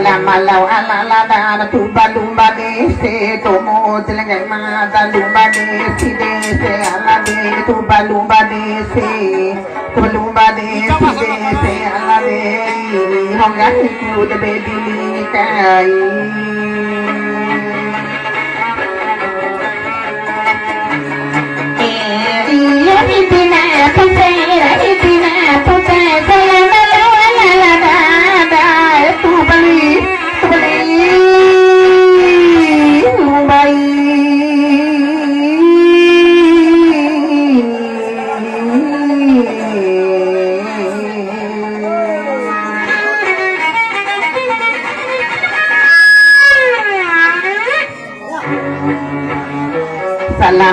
Malau ala la tuba lumba de se tomo telengai mata lumba de si de se ala de tuba lumba de se ala de honga ku de baby kai iya bibina putai saya malau ala la tuba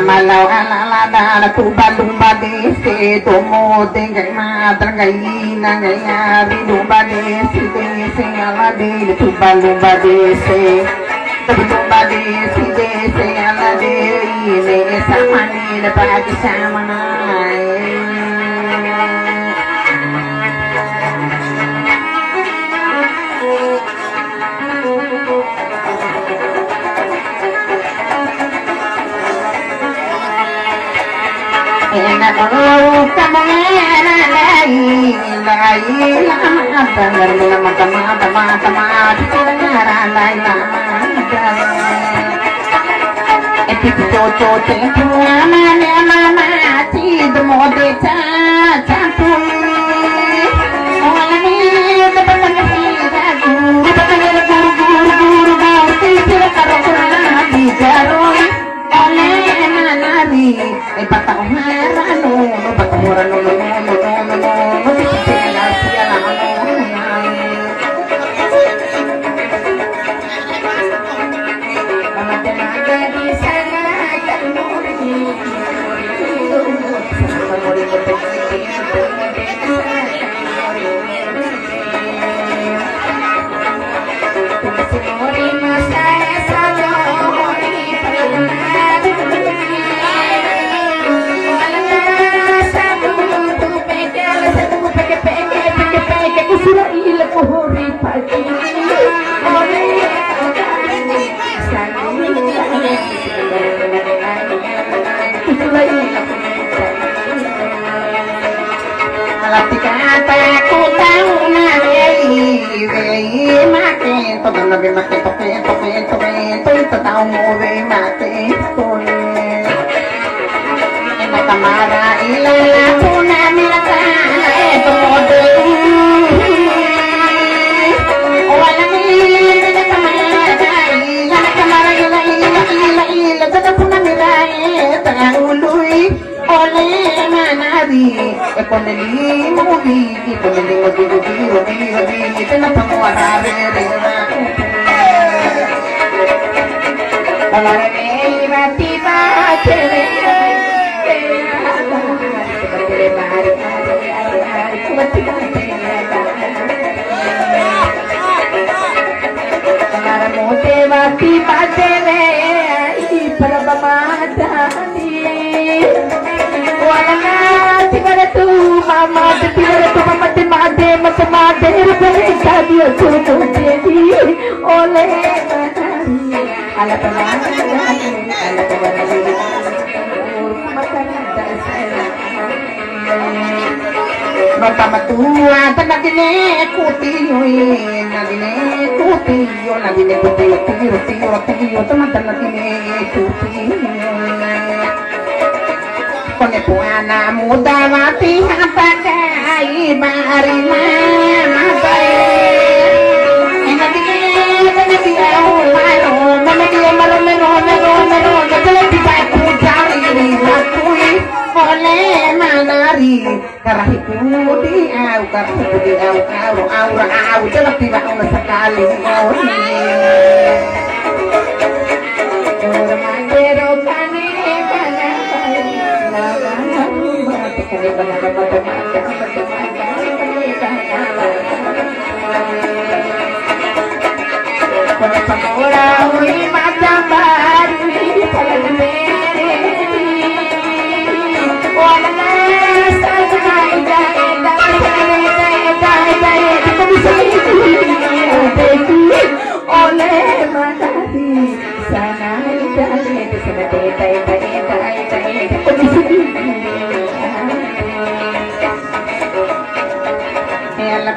Malau ala tuba lumba de se tomo tengai madra gai na gai ari lumba de se ala de tuba lumba de se ala de ne samani na pagi samana enak kalau kamu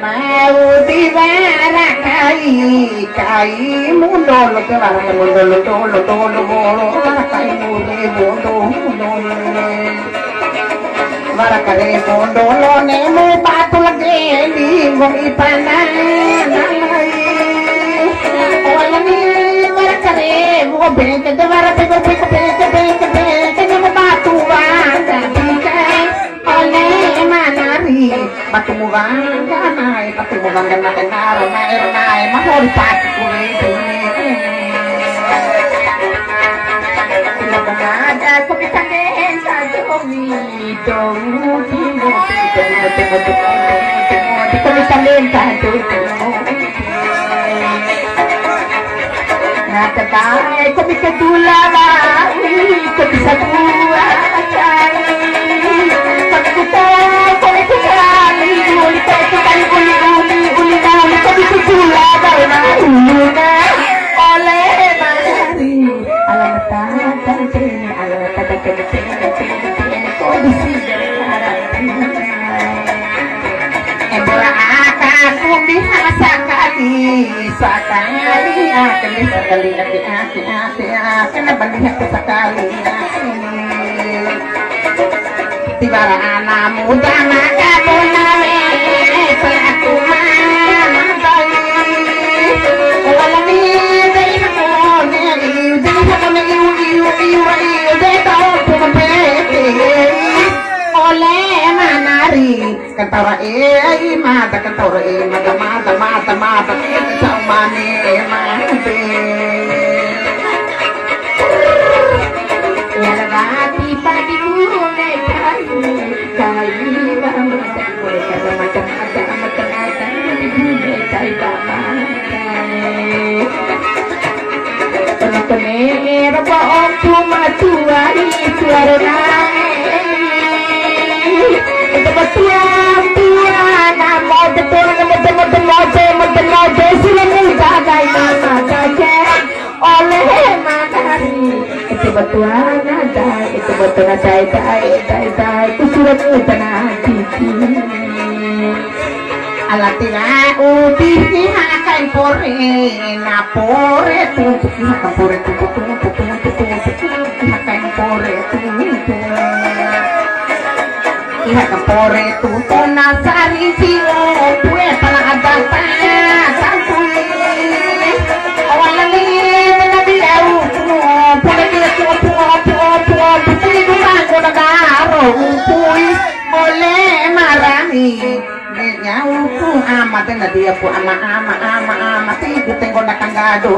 mau diwara kai mundo ke war mundo kai mundo war kare mundo ne mu patul ge di ngi panan olani war kare mu be ke war pe mu patu wa ole manari batu mubanga nai kenara nai mahor pat ada kopikane sajomi dong kopikane sajomi nata kai kopikadula ba kopisabua Tibara anak muda maka puname pelaku mantai walani dei makone dei hakame iu dei tau pumete ole manari kantara mata kantara mata samane mate Yarati padi mune kai itu betul dai kusurat utana tiki alatina uti hakan pore na pore tu hakan pore tu hakan pore tu hakan pore tu tona sari silo pue pala adata santui awalani nabi au pole dia tu boleh marani nyauku amat na dia ku ama tigu tengok nak gado